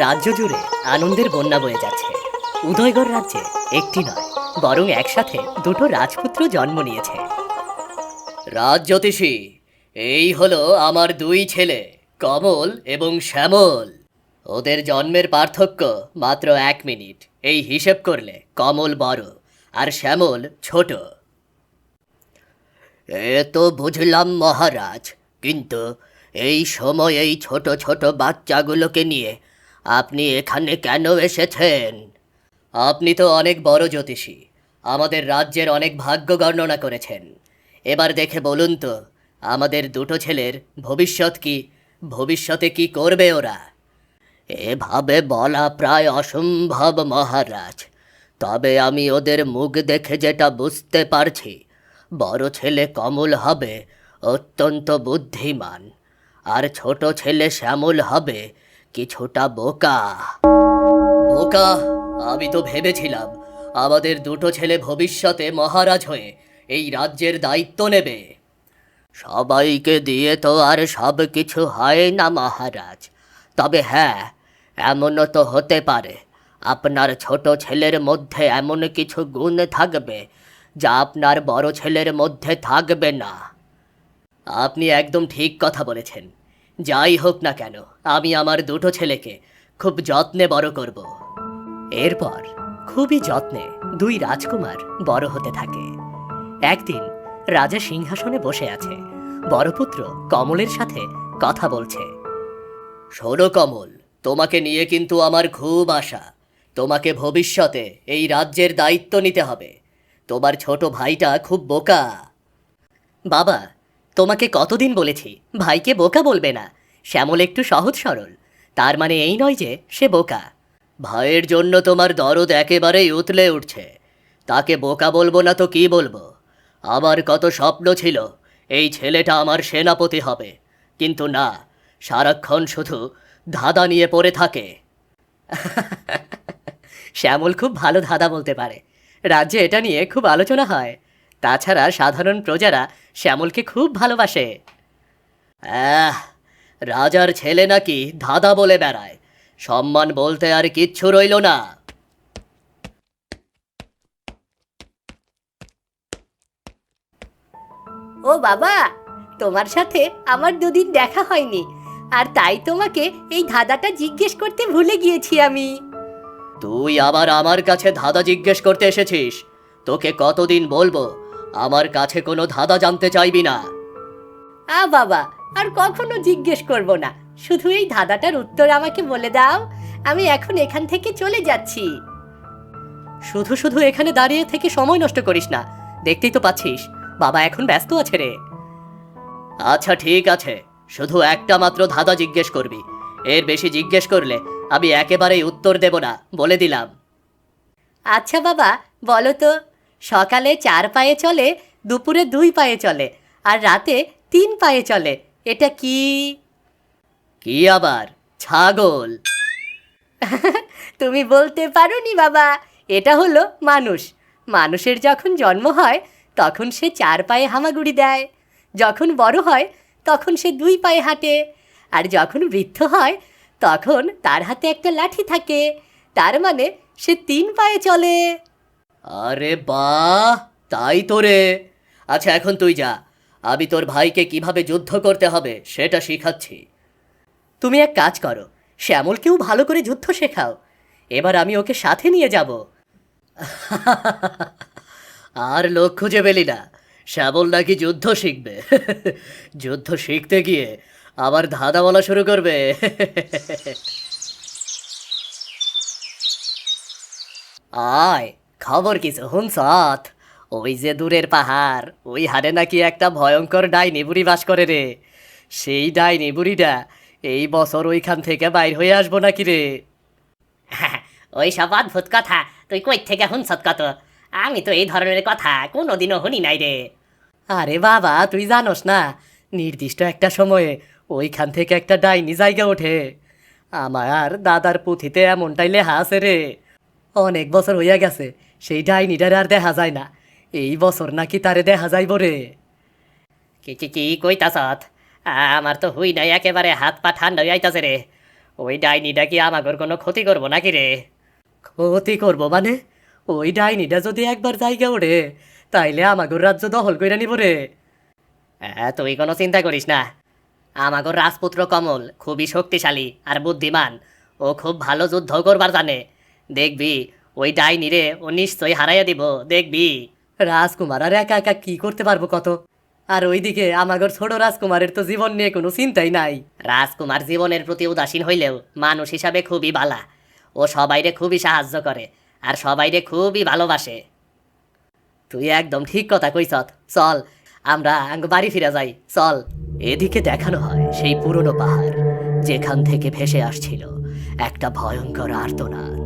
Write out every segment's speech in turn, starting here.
রাজ্য জুড়ে আনন্দের বন্যা বয়ে যাচ্ছে। উদয়গড় রাজ্যে একটি নয়, বরং একসাথে দুটো রাজপুত্র জন্ম নিয়েছে। রাজজ্যোতিষী, এই হলো আমার দুই ছেলে, কমল এবং শ্যামল। ওদের জন্মের পার্থক্য মাত্র 1 মিনিট। এই হিসেব করলে কমল বড় আর শ্যামল ছোট। এ তো বুঝলাম মহারাজ, কিন্তু এই সময় এই ছোট ছোট বাচ্চাগুলোকে নিয়ে আপনি এখানে কেন এসেছেন? আপনি তো অনেক বড় জ্যোতিষী, আমাদের রাজ্যের অনেক ভাগ্য গণনা করেছেন। এবার দেখে বলুন তো, আমাদের দুটো ছেলের ভবিষ্যৎ কি? ভবিষ্যতে কি করবে ওরা? এভাবে বলা প্রায় অসম্ভব মহারাজ, তবে আমি ওদের মুখ দেখে যেটা বুঝতে পারছি, বড় ছেলে কমল হবে অত্যন্ত বুদ্ধিমান, আর ছোট ছেলে শ্যামল হবে কিছুটা বোকা। বোকা? আমি তো ভেবেছিলাম আমাদের দুটো ছেলে ভবিষ্যতে মহারাজ হয়ে এই রাজ্যের দায়িত্ব নেবে। সবাইকে দিয়ে তো আর সব কিছু হয় না মহারাজ, তবে হ্যাঁ, এমনও তো হতে পারে আপনার ছোট ছেলের মধ্যে এমন কিছু গুণ থাকবে যা আপনার বড় ছেলের মধ্যে থাকবে না। আপনি একদম ঠিক কথা বলেছেন। যাই হোক না কেন, আমি আমার দুটো ছেলেকে খুব যত্নে বড় করব। এরপর খুবই যত্নে দুই রাজকুমার বড় হতে থাকে। একদিন রাজা সিংহাসনে বসে আছে, বড় পুত্র কমলের সাথে কথা বলছে। শোনো কমল, তোমাকে নিয়ে কিন্তু আমার খুব আশা। তোমাকে ভবিষ্যতে এই রাজ্যের দায়িত্ব নিতে হবে। তোমার ছোট ভাইটা খুব বোকা। বাবা, তোমাকে কতদিন বলেছি ভাইকে বোকা বলবে না। শ্যামল একটু সহজ সরল, তার মানে এই নয় যে সে বোকা। ভাইয়ের জন্য তোমার দরদ একেবারেই উতলে উঠছে। তাকে বোকা বলবো না তো কি বলবো? আমার কত স্বপ্ন ছিল এই ছেলেটা আমার সেনাপতি হবে, কিন্তু না, সারাক্ষণ শুধু ধাঁধা নিয়ে পড়ে থাকে। শ্যামল খুব ভালো ধাঁধা বলতে পারে, রাজ্যে এটা নিয়ে খুব আলোচনা হয়। তাছাড়া সাধারণ প্রজারা শ্যামলকে খুব ভালোবাসে। আহ, রাজার ছেলে নাকি ধাঁধা বলে বেড়ায়, সম্মান বলতে আর কিচ্ছু রইল না। ও বাবা, তোমার সাথে আমার দুদিন দেখা হয়নি, আর তাই তোমাকে এই ধাঁধাটা জিজ্ঞেস করতে ভুলে গিয়েছি আমি। তুই আবার আমার কাছে ধাঁধা জিজ্ঞেস করতে এসেছিস? তোকে কতদিন বলবো আমার কাছে কোনো ধাঁধা জানতে চাইবি না। বাবা, আর কখনো জিজ্ঞেস করব না, শুধু এই ধাঁধাটার উত্তর আমাকে বলে দাও। আমি এখন এখান থেকে চলে যাচ্ছি। শুধু শুধু এখানে দাঁড়িয়ে থেকে সময় নষ্ট করিস না, দেখতেই তো পাচ্ছিস বাবা এখন ব্যস্ত আছে রে। আচ্ছা ঠিক আছে, শুধু একটা মাত্র ধাঁধা জিজ্ঞেস করবি। এর বেশি জিজ্ঞেস করলে আমি একেবারেই উত্তর দেব না, বলে দিলাম। আচ্ছা বাবা, বলো তো, সকালে 4 পায়ে চলে, দুপুরে 2 পায়ে চলে, আর রাতে 3 পায়ে চলে, এটা কি? কি আবার? ছাগল। তুমি বলতে পারোনি বাবা, এটা হলো মানুষ। মানুষের যখন জন্ম হয় তখন সে 4 পায়ে হামাগুড়ি দেয়, যখন বড় হয় তখন সে 2 পায়ে হাঁটে, আর যখন বৃদ্ধ হয় তখন তার হাতে একটা লাঠি থাকে, তার মানে সে 3 পায়ে চলে। আরে বাহ, তাই তো রে। আচ্ছা এখন তুই যা, আমি তোর ভাইকে কিভাবে যুদ্ধ করতে হবে সেটা শিখাচ্ছি। তুমি এক কাজ করো, শ্যামলকেও ভালো করে যুদ্ধ শেখাও। এবার আমি ওকে সাথে নিয়ে যাব। আর লোক খুঁজে পেলি না? শ্যামল নাকি যুদ্ধ শিখবে। যুদ্ধ শিখতে গিয়ে আবার ধাঁধা বলা শুরু করবে। আয়, খবর কিছু হুনসত? ওই যে দূরের পাহাড়, ওই হারে নাকি একটা ভয়ঙ্কর ডাইনি বুড়ি বাস করে রে। সেই ডাইনি বুড়িটা এই বছর ওইখান থেকে বাইর হয়ে আসবো নাকি রে। ওই সব অদ্ভুত কথা তুই কই থেকে হুনছত কত? আমি তো এই ধরনের কথা কোনোদিনও শুনি নাই রে। আরে বাবা, তুই জানোস না, নির্দিষ্ট একটা সময়ে ওইখান থেকে একটা ডাইনি জায়গা ওঠে। আমার দাদার পুঁথিতে এমনটাই লেখা আছে রে। অনেক বছর হইয়া গেছে সেই ডাইনিটার আর দেখা যায় না, এই বছর নাকি তারে দেখা যাইব রে। কি কি কি কইতাছত? আমার তো হুই নাই, একেবারে হাত পা ঠান্ডা হয়ে আইতাছে রে। ওই ডাইনিটা কি আমাগর কোনো ক্ষতি করবো নাকি রে? ক্ষতি করবো মানে? ওই ডাইনিটা যদি একবার জায়গা ওঠে তাইলে আমাগর রাজ্য দখল কইরা নিব রে। তুই কোনো চিন্তা করিস না। আমাগর রাজপুত্র কমল খুবই শক্তিশালী আর বুদ্ধিমান। ও খুব ভালো যুদ্ধ করবার জানে। দেখবি ওই ডাইনি রে ও নিশ্চয়ই হারাইয়া দিব, দেখবি। রাজকুমার আর একা একা কি করতে পারবো কত? আর ওইদিকে আমাগর ছোট রাজকুমারের তো জীবন নিয়ে কোনো চিন্তাই নাই। রাজকুমার জীবনের প্রতি উদাসীন হইলেও মানুষ হিসাবে খুবই বালা। ও সবাইরে খুবই সাহায্য করে আর সবাইরে খুবই ভালোবাসে। তুই একদম ঠিক কথা কইছ। চল আমরা বাড়ি ফিরে যাই, চল। এদিকে দেখানো হয় সেই পুরনো পাহাড়, যেখান থেকে ভেসে আসছিল একটা ভয়ঙ্কর আর্তনাদ।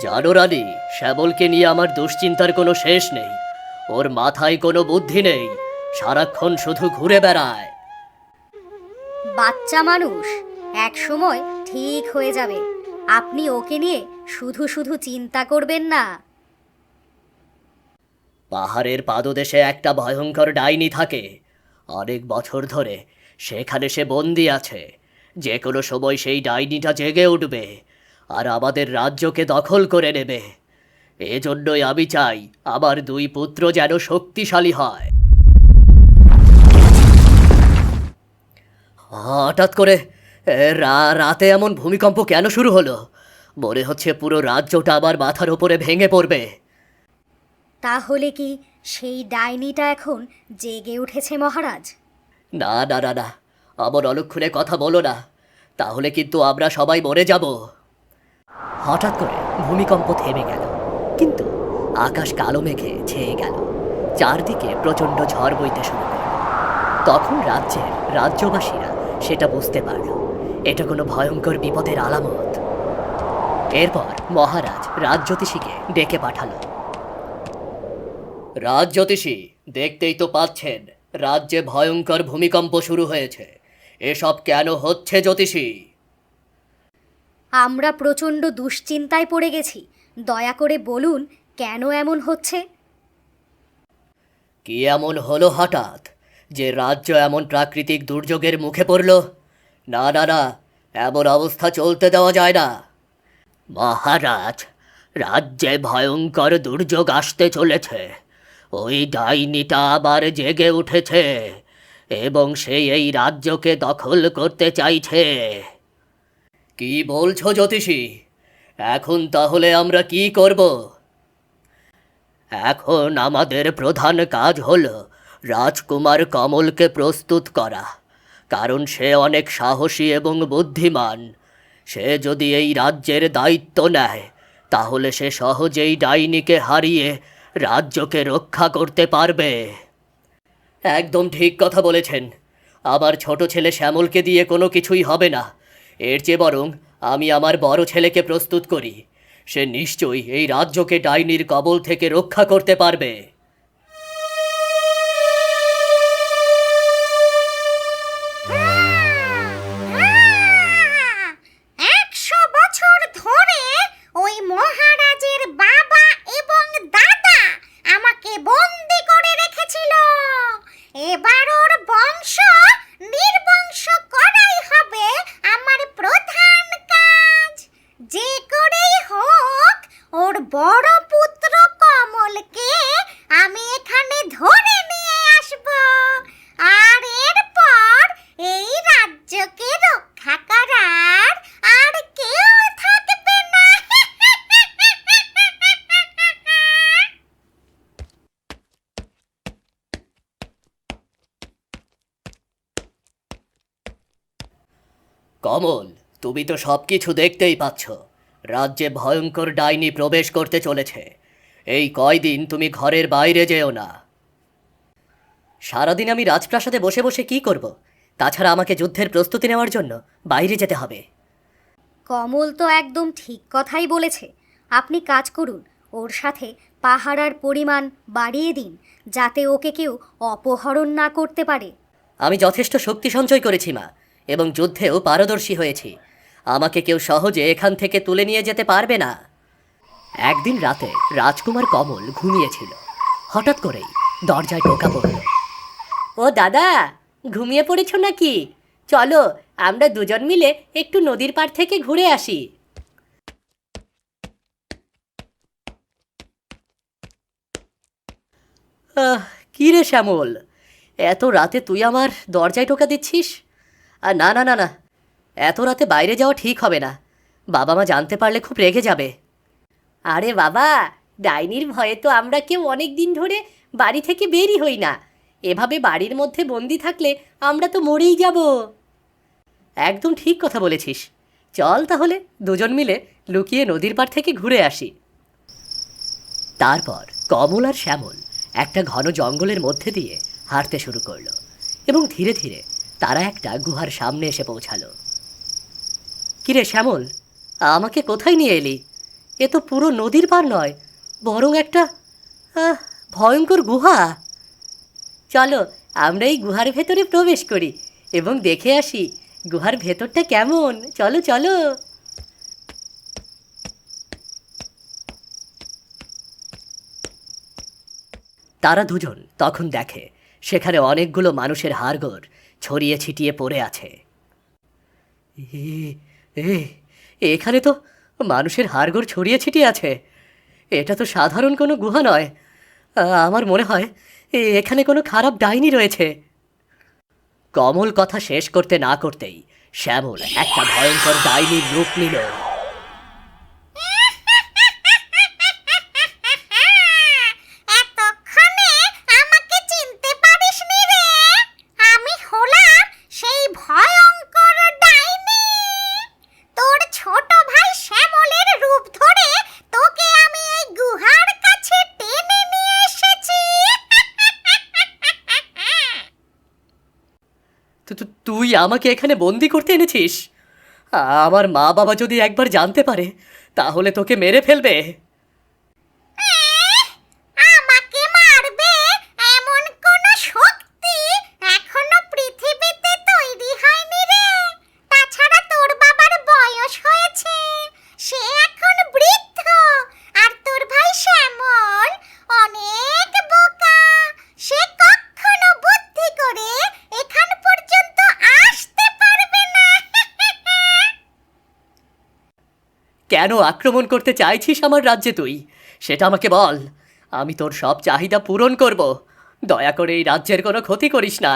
জানো রানী, শ্যামলকে নিয়ে আমার দুশ্চিন্তার কোনো শেষ নেই। ওর মাথায় কোনো বুদ্ধি নেই, সারাক্ষণ শুধু ঘুরে বেড়ায়। বাচ্চা মানুষ, এক সময় ঠিক হয়ে যাবে। আপনি ওকে নিয়ে শুধু শুধু চিন্তা করবেন না। পাহাড়ের পাদদেশে একটা ভয়ঙ্কর ডাইনি থাকে। অনেক বছর ধরে সেখানে সে বন্দি আছে। যে কোনো সময় সেই ডাইনিটা জেগে উঠবে আর আমাদের রাজ্যকে দখল করে নেবে। এজন্যই আমি চাই আমার দুই পুত্র যেন শক্তিশালী হয়। হঠাৎ করে রাতে এমন ভূমিকম্প কেন শুরু হলো? মনে হচ্ছে পুরো রাজ্যটা আমার মাথার উপরে ভেঙে পড়বে। তাহলে কি সেই ডাইনিটা এখন জেগে উঠেছে মহারাজ? না না না না, আমার অলক্ষণে কথা বলো না, তাহলে কিন্তু আমরা সবাই মরে যাব। হঠাৎ করে ভূমিকম্প থেমে গেল, কিন্তু আকাশ কালো মেঘে ছেয়ে গেল। চারদিকে প্রচণ্ড ঝড় বইতে শুরু করল। তখন রাজ্যবাসীরা সেটা বুঝতে পারল এটা কোনো ভয়ঙ্কর বিপদের আলামত। এরপর মহারাজ রাজজ্যোতিষীকে ডেকে পাঠালো। রাজজ্যোতিষী, দেখতেই তো পাচ্ছেন রাজ্যে ভয়ঙ্কর ভূমিকম্প শুরু হয়েছে। এসব কেন হচ্ছে জ্যোতিষী? আমরা প্রচণ্ড দুশ্চিন্তায় পড়ে গেছি। দয়া করে বলুন কেন এমন হচ্ছে? কি এমন হলো হঠাৎ যে রাজ্য এমন প্রাকৃতিক দুর্যোগের মুখে পড়ল? না না না, এমন অবস্থা চলতে দেওয়া যায় না। মহারাজ, রাজ্যে ভয়ঙ্কর দুর্যোগ আসতে চলেছে। ওই ডাইনিটা আবার জেগে উঠেছে এবং সে এই রাজ্যকে দখল করতে চাইছে। কি বলছো জ্যোতিষী? এখন তাহলে আমরা কি করব? এখন আমাদের প্রধান কাজ হলো রাজকুমার কমলকে প্রস্তুত করা, কারণ সে অনেক সাহসী এবং বুদ্ধিমান। সে যদি এই রাজ্যের দায়িত্ব নেয় তাহলে সে সহজেই ডাইনিকে হারিয়ে রাজ্যকে রক্ষা করতে পারবে। একদম ঠিক কথা বলেছেন। আমার ছোট ছেলে শ্যামলকে দিয়ে কোনো কিছুই হবে না। এর চেয়ে বরং আমি আমার বড় ছেলেকে প্রস্তুত করি। সে নিশ্চয়ই এই রাজ্যকে ডাইনির কবল থেকে রক্ষা করতে পারবে। 100 বছর ধরে ওই মহারাজের বাবা এবং দাদা আমাকে বন্দি করে রেখেছিল। এবার ওর বংশ নির্বংশ করাই হবে আমার প্রধান কাজ। যে করেই হোক ওর বড় পুত্র কমলকে আমি এখানে ধরে নিয়ে আসব, আর এরপর এই রাজ্যকে রক্ষা করার আর কেউ থাকবে না। কমল, তুমি তো সব কিছু দেখতেই পাচ্ছ। রাজ্যে ভয়ঙ্কর ডাইনি প্রবেশ করতে চলেছে। এই কয়দিন তুমি ঘরের বাইরে যেও না। সারাদিন আমি রাজপ্রাসাদে বসে বসে কি করব? তাছাড়া আমাকে যুদ্ধের প্রস্তুতি নেওয়ার জন্য বাইরে যেতে হবে। কমল তো একদম ঠিক কথাই বলেছে। আপনি কাজ করুন, ওর সাথে পাহারার পরিমাণ বাড়িয়ে দিন, যাতে ওকে কেউ অপহরণ না করতে পারে। আমি যথেষ্ট শক্তি সঞ্চয় করেছি মা, এবং যুদ্ধেও পারদর্শী হয়েছি। আমাকে কেউ সহজে এখান থেকে তুলে নিয়ে যেতে পারবে না। একদিন রাতে রাজকুমার কমল ঘুমিয়েছিল। হঠাৎ করেই দরজায় টোকা পড়ল। ও দাদা, ঘুমিয়ে পড়েছ নাকি? চলো আমরা দুজন মিলে একটু নদীর পাড় থেকে ঘুরে আসি। কি রে শ্যামল, এত রাতে তুই আমার দরজায় টোকা দিচ্ছিস? আর না না না না, এত রাতে বাইরে যাওয়া ঠিক হবে না। বাবা মা জানতে পারলে খুব রেগে যাবে। আরে বাবা, ডাইনির ভয়ে তো আমরা কেউ অনেক দিন ধরে বাড়ি থেকে বেরই হই না। এভাবে বাড়ির মধ্যে বন্দি থাকলে আমরা তো মরেই যাব। একদম ঠিক কথা বলেছিস। চল তাহলে দুজন মিলে লুকিয়ে নদীর পাড় থেকে ঘুরে আসি। তারপর কমল আর শ্যামল একটা ঘন জঙ্গলের মধ্যে দিয়ে হাঁটতে শুরু করলো, এবং ধীরে ধীরে তারা একটা গুহার সামনে এসে পৌঁছালো। কিরে শ্যামল, আমাকে কোথায় নিয়ে এলি? এ তো পুরো নদীর পার নয়, বরং একটা ভয়ঙ্কর গুহা। চলো আমরা এই গুহার ভেতরে প্রবেশ করি এবং দেখে আসি গুহার ভেতরটা কেমন। চলো চলো। তারা দুজন তখন দেখে সেখানে অনেকগুলো মানুষের হাড়গোড় ছড়িয়ে ছিটিয়ে পড়ে আছে। এখানে তো মানুষের হাড়গোড় ছড়িয়ে ছিটিয়ে আছে। এটা তো সাধারণ কোনো গুহা নয়। আমার মনে হয় এখানে কোনো খারাপ ডাইনি রয়েছে। কমল কথা শেষ করতে না করতেই শ্যামল একটা ভয়ঙ্কর ডাইনির রূপ নিল। এতক্ষণে আমাকে চিনতে পারিসনি রে? আমি হলাম সেই ভয়ঙ্কর ডাইনি। তোর ছোট ভাই শ্যামলের রূপ ধরে তোকে আমি এই গুহার কাছে টেনে নিয়ে এসেছি। তুই আমাকে এখানে বন্দি করতে এনেছিস? আমার মা বাবা যদি একবার জানতে পারে তাহলে তোকে মেরে ফেলবে। আমাকে মারবে এমন কোন শক্তি এখনো পৃথিবীতে তৈরি হয়নি রে। তাছাড়া তোর বাবার বয়স হয়েছে, সে এখন বৃদ্ধ। আর তোর ভাই শ্যামল অনেক বোকা, সে কখনো বুদ্ধি করে এখান পর্যন্ত আসতে পারবে না। কেন আক্রমণ করতে চাইছিস আমার রাজ্যে তুই? সেটা আমাকে বল। আমি তোর সব চাহিদা পূরণ করব। দয়া করে এই রাজ্যের কোনো ক্ষতি করিস না।